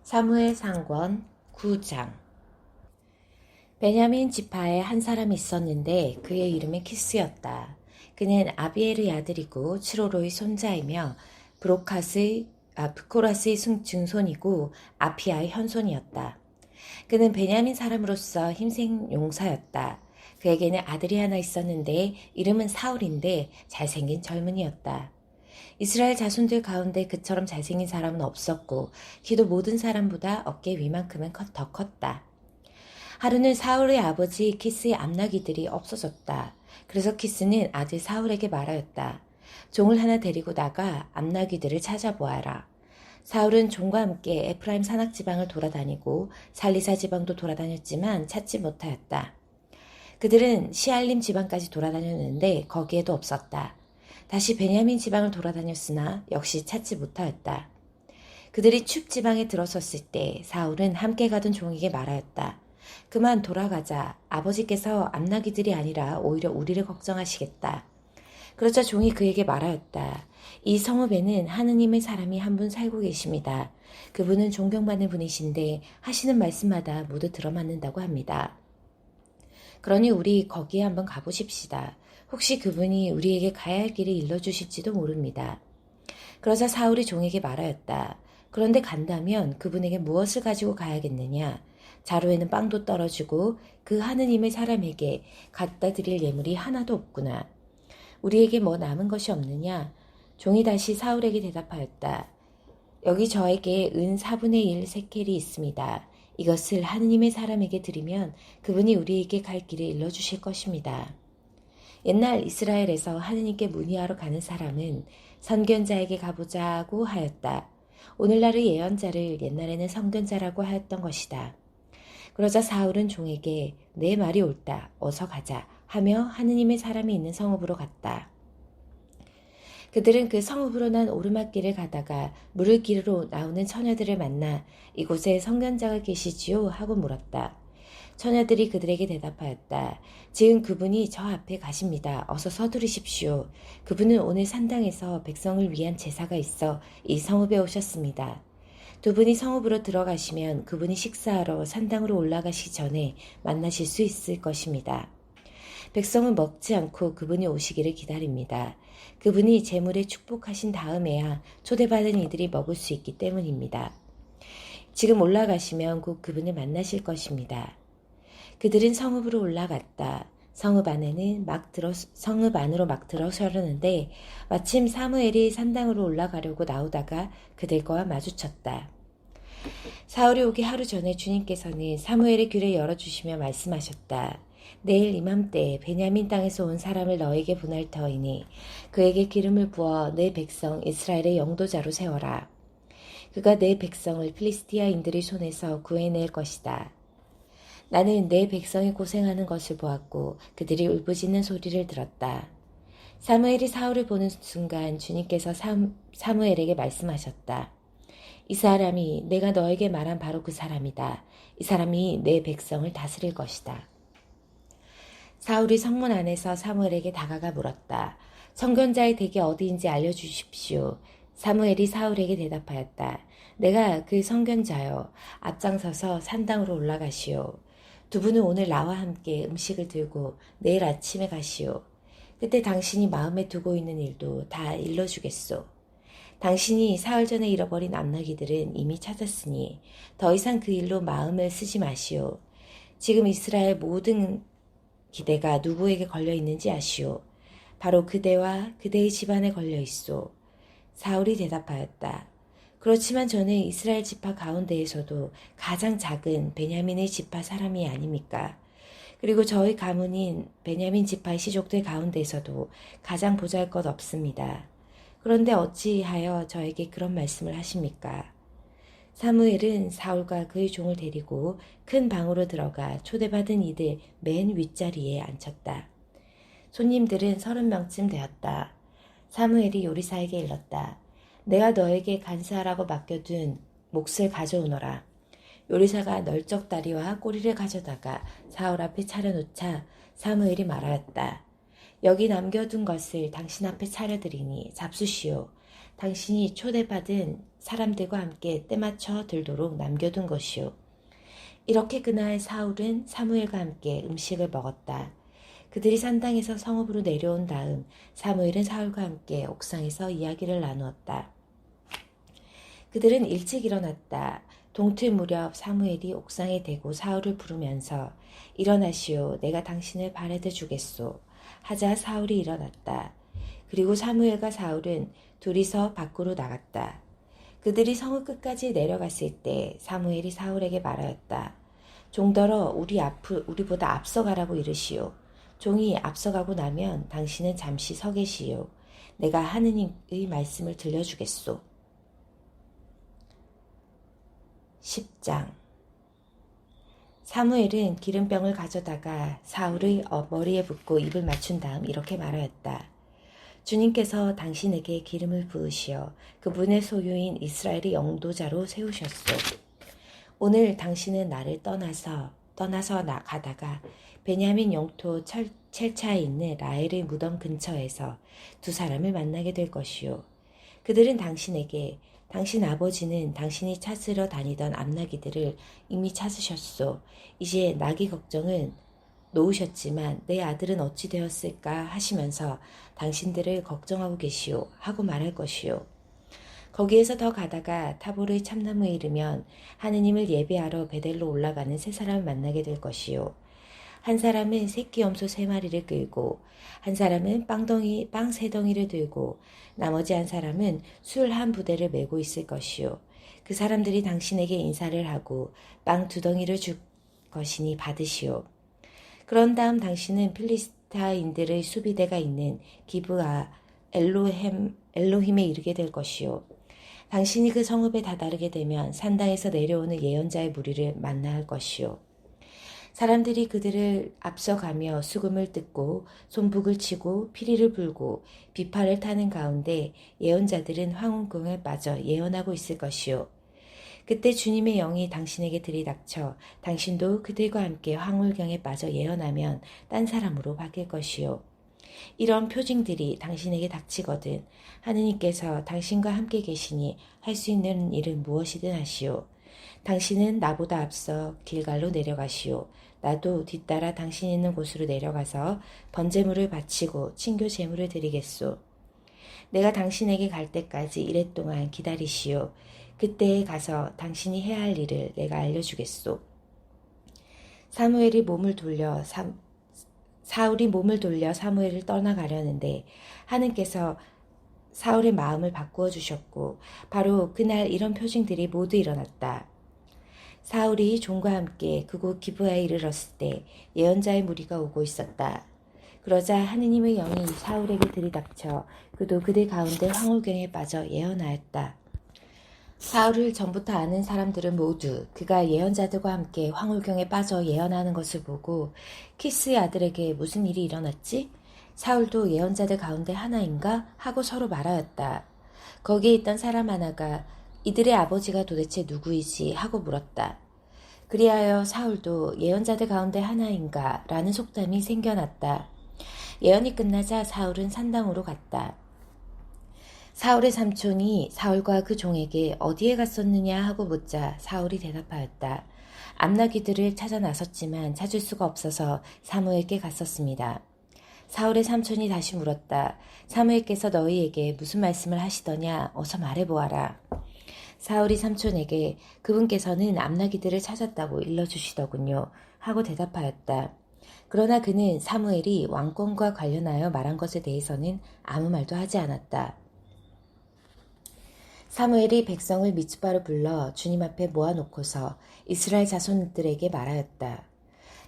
사무엘 상권 9장. 베냐민 지파에 한 사람이 있었는데 그의 이름은 키스였다. 그는 아비엘의 아들이고 츠로로의 손자이며 브코라스의 증손이고 아피아의 현손이었다. 그는 베냐민 사람으로서 힘센 용사였다. 그에게는 아들이 하나 있었는데 이름은 사울인데 잘생긴 젊은이였다. 이스라엘 자손들 가운데 그처럼 잘생긴 사람은 없었고 키도 모든 사람보다 어깨 위만큼은 더 컸다. 하루는 사울의 아버지 키스의 암나귀들이 없어졌다. 그래서 키스는 아들 사울에게 말하였다. 종을 하나 데리고 나가 암나귀들을 찾아보아라. 사울은 종과 함께 에프라임 산악지방을 돌아다니고 살리사 지방도 돌아다녔지만 찾지 못하였다. 그들은 시알림 지방까지 돌아다녔는데 거기에도 없었다. 다시 베냐민 지방을 돌아다녔으나 역시 찾지 못하였다. 그들이 춥 지방에 들어섰을 때 사울은 함께 가던 종에게 말하였다. 그만 돌아가자. 아버지께서 암나귀들이 아니라 오히려 우리를 걱정하시겠다. 그러자 종이 그에게 말하였다. 이 성읍에는 하느님의 사람이 한 분 살고 계십니다. 그분은 존경받는 분이신데 하시는 말씀마다 모두 들어맞는다고 합니다. 그러니 우리 거기에 한번 가보십시다. 혹시 그분이 우리에게 가야 할 길을 일러주실지도 모릅니다. 그러자 사울이 종에게 말하였다. 그런데 간다면 그분에게 무엇을 가지고 가야겠느냐? 자루에는 빵도 떨어지고 그 하느님의 사람에게 갖다 드릴 예물이 하나도 없구나. 우리에게 뭐 남은 것이 없느냐? 종이 다시 사울에게 대답하였다. 여기 저에게 은 4분의 1 세켈이 있습니다. 이것을 하느님의 사람에게 드리면 그분이 우리에게 갈 길을 일러주실 것입니다. 옛날 이스라엘에서 하느님께 문의하러 가는 사람은 선견자에게 가보자고 하였다. 오늘날의 예언자를 옛날에는 선견자라고 하였던 것이다. 그러자 사울은 종에게 내 말이 옳다. 어서 가자 하며 하느님의 사람이 있는 성읍으로 갔다. 그들은 그 성읍으로 난 오르막길을 가다가 물을 기르러 나오는 처녀들을 만나 이곳에 선견자가 계시지요? 하고 물었다. 처녀들이 그들에게 대답하였다. 지금 그분이 저 앞에 가십니다. 어서 서두르십시오. 그분은 오늘 산당에서 백성을 위한 제사가 있어 이 성읍에 오셨습니다. 두 분이 성읍으로 들어가시면 그분이 식사하러 산당으로 올라가시기 전에 만나실 수 있을 것입니다. 백성은 먹지 않고 그분이 오시기를 기다립니다. 그분이 제물에 축복하신 다음에야 초대받은 이들이 먹을 수 있기 때문입니다. 지금 올라가시면 곧 그분을 만나실 것입니다. 그들은 성읍으로 올라갔다. 성읍 안으로 막 들어서려는데 마침 사무엘이 산당으로 올라가려고 나오다가 그들과 마주쳤다. 사울이 오기 하루 전에 주님께서는 사무엘의 귀를 열어주시며 말씀하셨다. 내일 이맘때 베냐민 땅에서 온 사람을 너에게 보낼 터이니 그에게 기름을 부어 내 백성 이스라엘의 영도자로 세워라. 그가 내 백성을 필리스티아인들의 손에서 구해낼 것이다. 나는 내 백성이 고생하는 것을 보았고 그들이 울부짖는 소리를 들었다. 사무엘이 사울을 보는 순간 주님께서 사무엘에게 말씀하셨다. 이 사람이 내가 너에게 말한 바로 그 사람이다. 이 사람이 내 백성을 다스릴 것이다. 사울이 성문 안에서 사무엘에게 다가가 물었다. 선견자의 댁이 어디인지 알려주십시오. 사무엘이 사울에게 대답하였다. 내가 그 선견자여. 앞장서서 산당으로 올라가시오. 두 분은 오늘 나와 함께 음식을 들고 내일 아침에 가시오. 그때 당신이 마음에 두고 있는 일도 다 일러주겠소. 당신이 사흘 전에 잃어버린 암나귀들은 이미 찾았으니 더 이상 그 일로 마음을 쓰지 마시오. 지금 이스라엘 모든 기대가 누구에게 걸려 있는지 아시오. 바로 그대와 그대의 집안에 걸려 있소. 사울이 대답하였다. 그렇지만 저는 이스라엘 지파 가운데에서도 가장 작은 베냐민의 지파 사람이 아닙니까? 그리고 저희 가문인 베냐민 지파의 시족들 가운데에서도 가장 보잘것 없습니다. 그런데 어찌하여 저에게 그런 말씀을 하십니까? 사무엘은 사울과 그의 종을 데리고 큰 방으로 들어가 초대받은 이들 맨 윗자리에 앉혔다. 손님들은 30명쯤 되었다. 사무엘이 요리사에게 일렀다. 내가 너에게 간사하라고 맡겨둔 몫을 가져오너라. 요리사가 널쩍다리와 꼬리를 가져다가 사울 앞에 차려놓자 사무엘이 말하였다. 여기 남겨둔 것을 당신 앞에 차려드리니 잡수시오. 당신이 초대받은 사람들과 함께 때맞춰 들도록 남겨둔 것이요. 이렇게 그날 사울은 사무엘과 함께 음식을 먹었다. 그들이 산당에서 성읍으로 내려온 다음 사무엘은 사울과 함께 옥상에서 이야기를 나누었다. 그들은 일찍 일어났다. 동틀 무렵 사무엘이 옥상에 대고 사울을 부르면서 일어나시오, 내가 당신을 바래다 주겠소 하자 사울이 일어났다. 그리고 사무엘과 사울은 둘이서 밖으로 나갔다. 그들이 성읍 끝까지 내려갔을 때 사무엘이 사울에게 말하였다. 종더러 우리보다 앞서가라고 이르시오. 종이 앞서가고 나면 당신은 잠시 서 계시오. 내가 하느님의 말씀을 들려주겠소. 10장. 사무엘은 기름병을 가져다가 사울의 머리에 붓고 입을 맞춘 다음 이렇게 말하였다. 주님께서 당신에게 기름을 부으시어 그분의 소유인 이스라엘의 영도자로 세우셨소. 오늘 당신은 나를 떠나서 가다가 베냐민 영토 첼차에 있는 라헬의 무덤 근처에서 두 사람을 만나게 될 것이요. 그들은 당신에게 당신 아버지는 당신이 찾으러 다니던 암나기들을 이미 찾으셨소. 이제 나귀 걱정은 놓으셨지만 내 아들은 어찌 되었을까 하시면서 당신들을 걱정하고 계시오 하고 말할 것이요. 거기에서 더 가다가 타보르의 참나무에 이르면 하느님을 예배하러 베델로 올라가는 세 사람을 만나게 될 것이요. 한 사람은 새끼 염소 3마리를 끌고, 한 사람은 빵 3덩이를 들고, 나머지 한 사람은 술 한 부대를 메고 있을 것이요. 그 사람들이 당신에게 인사를 하고 빵 2덩이를 줄 것이니 받으시오. 그런 다음 당신은 필리스타인들의 수비대가 있는 기브아 엘로힘에 이르게 될 것이요. 당신이 그 성읍에 다다르게 되면 산당에서 내려오는 예언자의 무리를 만나 할 것이요. 사람들이 그들을 앞서가며 수금을 뜯고 손북을 치고 피리를 불고 비파를 타는 가운데 예언자들은 황혼궁에 빠져 예언하고 있을 것이요. 그때 주님의 영이 당신에게 들이닥쳐 당신도 그들과 함께 황홀경에 빠져 예언하면 딴 사람으로 바뀔 것이요. 이런 표징들이 당신에게 닥치거든 하느님께서 당신과 함께 계시니 할 수 있는 일은 무엇이든 하시오. 당신은 나보다 앞서 길갈로 내려가시오. 나도 뒤따라 당신 있는 곳으로 내려가서 번제물을 바치고 친교 제물을 드리겠소. 내가 당신에게 갈 때까지 이랫동안 기다리시오. 그때에 가서 당신이 해야 할 일을 내가 알려주겠소. 사울이 몸을 돌려 사무엘을 떠나가려는데 하느님께서 사울의 마음을 바꾸어 주셨고 바로 그날 이런 표징들이 모두 일어났다. 사울이 종과 함께 그곳 기브아에 이르렀을 때 예언자의 무리가 오고 있었다. 그러자 하느님의 영이 사울에게 들이닥쳐 그도 그들 가운데 황홀경에 빠져 예언하였다. 사울을 전부터 아는 사람들은 모두 그가 예언자들과 함께 황홀경에 빠져 예언하는 것을 보고 키스의 아들에게 무슨 일이 일어났지? 사울도 예언자들 가운데 하나인가? 하고 서로 말하였다. 거기에 있던 사람 하나가 이들의 아버지가 도대체 누구이지? 하고 물었다. 그리하여 사울도 예언자들 가운데 하나인가? 라는 속담이 생겨났다. 예언이 끝나자 사울은 산당으로 갔다. 사울의 삼촌이 사울과 그 종에게 어디에 갔었느냐 하고 묻자 사울이 대답하였다. 암나귀들을 찾아 나섰지만 찾을 수가 없어서 사무엘께 갔었습니다. 사울의 삼촌이 다시 물었다. 사무엘께서 너희에게 무슨 말씀을 하시더냐? 어서 말해보아라. 사울이 삼촌에게 그분께서는 암나귀들을 찾았다고 일러주시더군요. 하고 대답하였다. 그러나 그는 사무엘이 왕권과 관련하여 말한 것에 대해서는 아무 말도 하지 않았다. 사무엘이 백성을 미츠바로 불러 주님 앞에 모아놓고서 이스라엘 자손들에게 말하였다.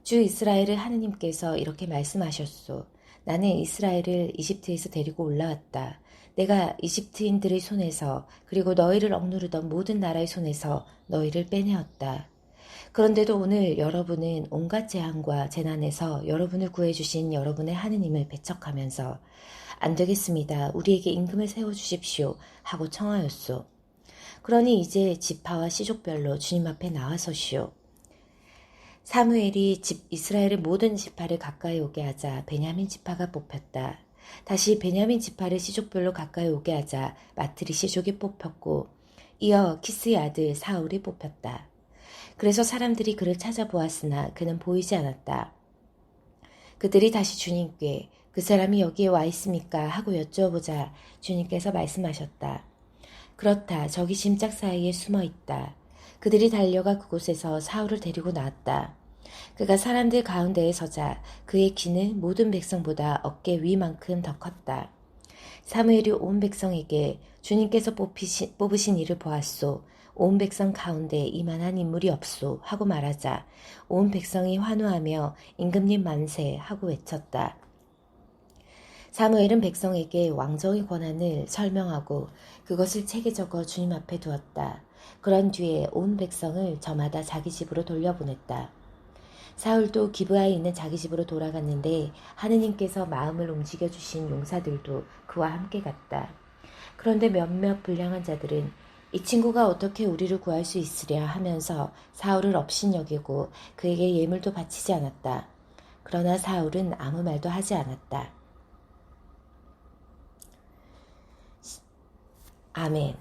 주 이스라엘을 하느님께서 이렇게 말씀하셨소. 나는 이스라엘을 이집트에서 데리고 올라왔다. 내가 이집트인들의 손에서 그리고 너희를 억누르던 모든 나라의 손에서 너희를 빼내었다. 그런데도 오늘 여러분은 온갖 재앙과 재난에서 여러분을 구해주신 여러분의 하느님을 배척하면서 안 되겠습니다. 우리에게 임금을 세워주십시오. 하고 청하였소. 그러니 이제 지파와 시족별로 주님 앞에 나와서시오. 사무엘이 이스라엘의 모든 지파를 가까이 오게 하자 베냐민 지파가 뽑혔다. 다시 베냐민 지파를 시족별로 가까이 오게 하자 마트리 시족이 뽑혔고 이어 키스의 아들 사울이 뽑혔다. 그래서 사람들이 그를 찾아보았으나 그는 보이지 않았다. 그들이 다시 주님께 그 사람이 여기에 와 있습니까? 하고 여쭈어보자 주님께서 말씀하셨다. 그렇다. 저기 짐짝 사이에 숨어 있다. 그들이 달려가 그곳에서 사울을 데리고 나왔다. 그가 사람들 가운데에 서자 그의 키는 모든 백성보다 어깨 위만큼 더 컸다. 사무엘이 온 백성에게 주님께서 뽑으신 이를 보았소. 온 백성 가운데 이만한 인물이 없소 하고 말하자 온 백성이 환호하며 임금님 만세 하고 외쳤다. 사무엘은 백성에게 왕정의 권한을 설명하고 그것을 책에 적어 주님 앞에 두었다. 그런 뒤에 온 백성을 저마다 자기 집으로 돌려보냈다. 사울도 기브아에 있는 자기 집으로 돌아갔는데 하느님께서 마음을 움직여주신 용사들도 그와 함께 갔다. 그런데 몇몇 불량한 자들은 이 친구가 어떻게 우리를 구할 수 있으랴 하면서 사울을 업신여기고 그에게 예물도 바치지 않았다. 그러나 사울은 아무 말도 하지 않았다. 아멘.